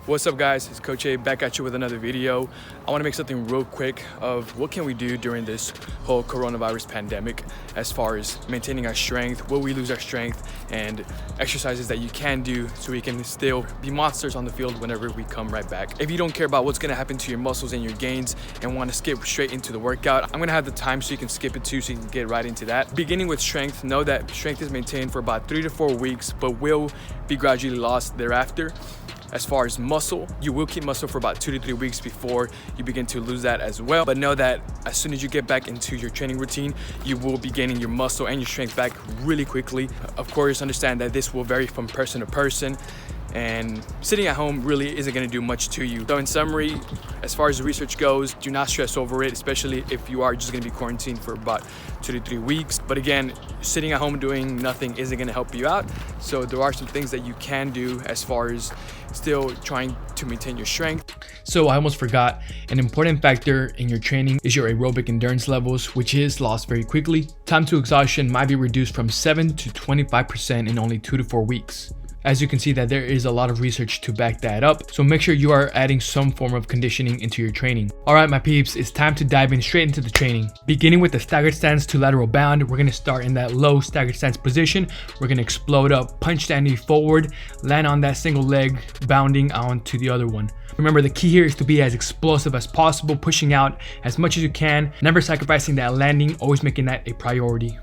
What's up guys, it's Coach A back at you with another video. I want to make something real quick of what can we do during this whole coronavirus pandemic as far as maintaining our strength, will we lose our strength, and exercises that you can do so we can still be monsters on the field whenever we come right back. If you don't care about what's going to happen to your muscles and your gains and want to skip straight into the workout, I'm going to have the time so you can skip it too, so you can get right into that. Beginning with strength, know that strength is maintained for about 3 to 4 weeks but will be gradually lost thereafter. As far as muscle, you will keep muscle for about 2 to 3 weeks before you begin to lose that as well. But know that as soon as you get back into your training routine, you will be gaining your muscle and your strength back really quickly. Of course, understand that this will vary from person to person, and sitting at home really isn't going to do much to you. So in summary, as far as the research goes, do not stress over it, especially if you are just going to be quarantined for about 2 to 3 weeks. But again, sitting at home doing nothing isn't going to help you out. So there are some things that you can do as far as still trying to maintain your strength. So I almost forgot, an important factor in your training is your aerobic endurance levels, which is lost very quickly. Time to exhaustion might be reduced from 7 to 25% in only 2 to 4 weeks. As you can see that there is a lot of research to back that up, so make sure you are adding some form of conditioning into your training. Alright my peeps, it's time to dive in straight into the training. Beginning with the staggered stance to lateral bound, we're going to start in that low staggered stance position. We're going to explode up, punch that knee forward, land on that single leg, bounding onto the other one. Remember, the key here is to be as explosive as possible, pushing out as much as you can, never sacrificing that landing, always making that a priority.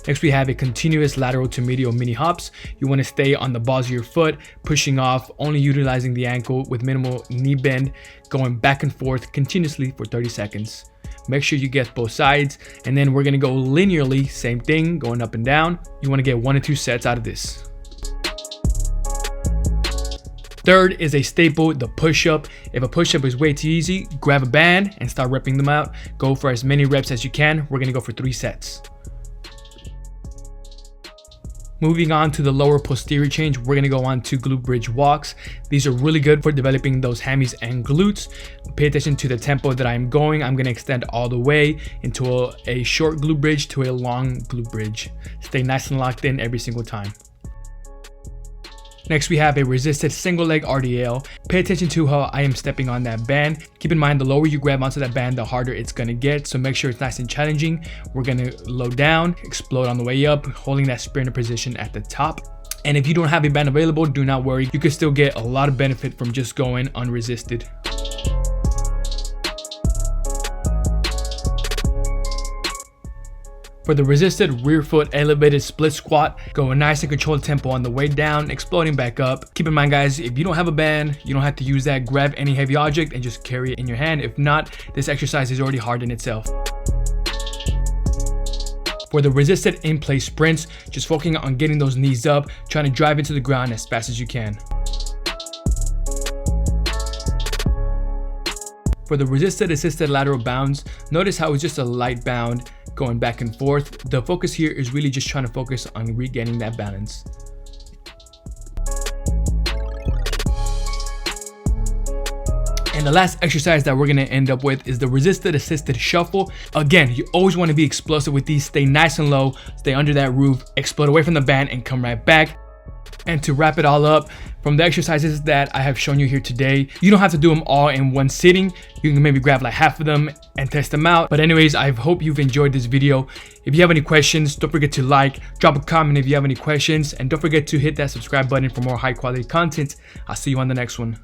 Next, we have a continuous lateral to medial mini hops. You want to stay on the balls of your foot, pushing off, only utilizing the ankle with minimal knee bend, going back and forth continuously for 30 seconds. Make sure you get both sides, and then we're going to go linearly, same thing, going up and down. You want to get 1 to 2 sets out of this. Third is a staple, the push-up. If a push-up is way too easy, grab a band and start repping them out. Go for as many reps as you can. We're going to go for 3 sets. Moving on to the lower posterior change, we're going to go on to glute bridge walks. These are really good for developing those hammies and glutes. Pay attention to the tempo that I'm going. I'm going to extend all the way into a short glute bridge to a long glute bridge. Stay nice and locked in every single time. Next, we have a resisted single leg RDL. Pay attention to how I am stepping on that band. Keep in mind, the lower you grab onto that band, the harder it's gonna get. So make sure it's nice and challenging. We're gonna low down, explode on the way up, holding that sprinter position at the top. And if you don't have a band available, do not worry. You can still get a lot of benefit from just going unresisted. For the resisted rear foot elevated split squat, go a nice and controlled tempo on the way down, exploding back up. Keep in mind guys, if you don't have a band, you don't have to use that. Grab any heavy object and just carry it in your hand. If not, this exercise is already hard in itself. For the resisted in-place sprints, just focusing on getting those knees up, trying to drive into the ground as fast as you can. For the resisted assisted lateral bounds, notice how it's just a light bound going back and forth. The focus here is really just trying to focus on regaining that balance. And the last exercise that we're going to end up with is the resisted assisted shuffle. Again, you always want to be explosive with these. Stay nice and low, stay under that roof, explode away from the band and come right back. And to wrap it all up, from the exercises that I have shown you here today, you don't have to do them all in one sitting. You can maybe grab like half of them and test them out. But anyways, I hope you've enjoyed this video. If you have any questions, don't forget to like, drop a comment if you have any questions, and don't forget to hit that subscribe button for more high quality content. I'll see you on the next one.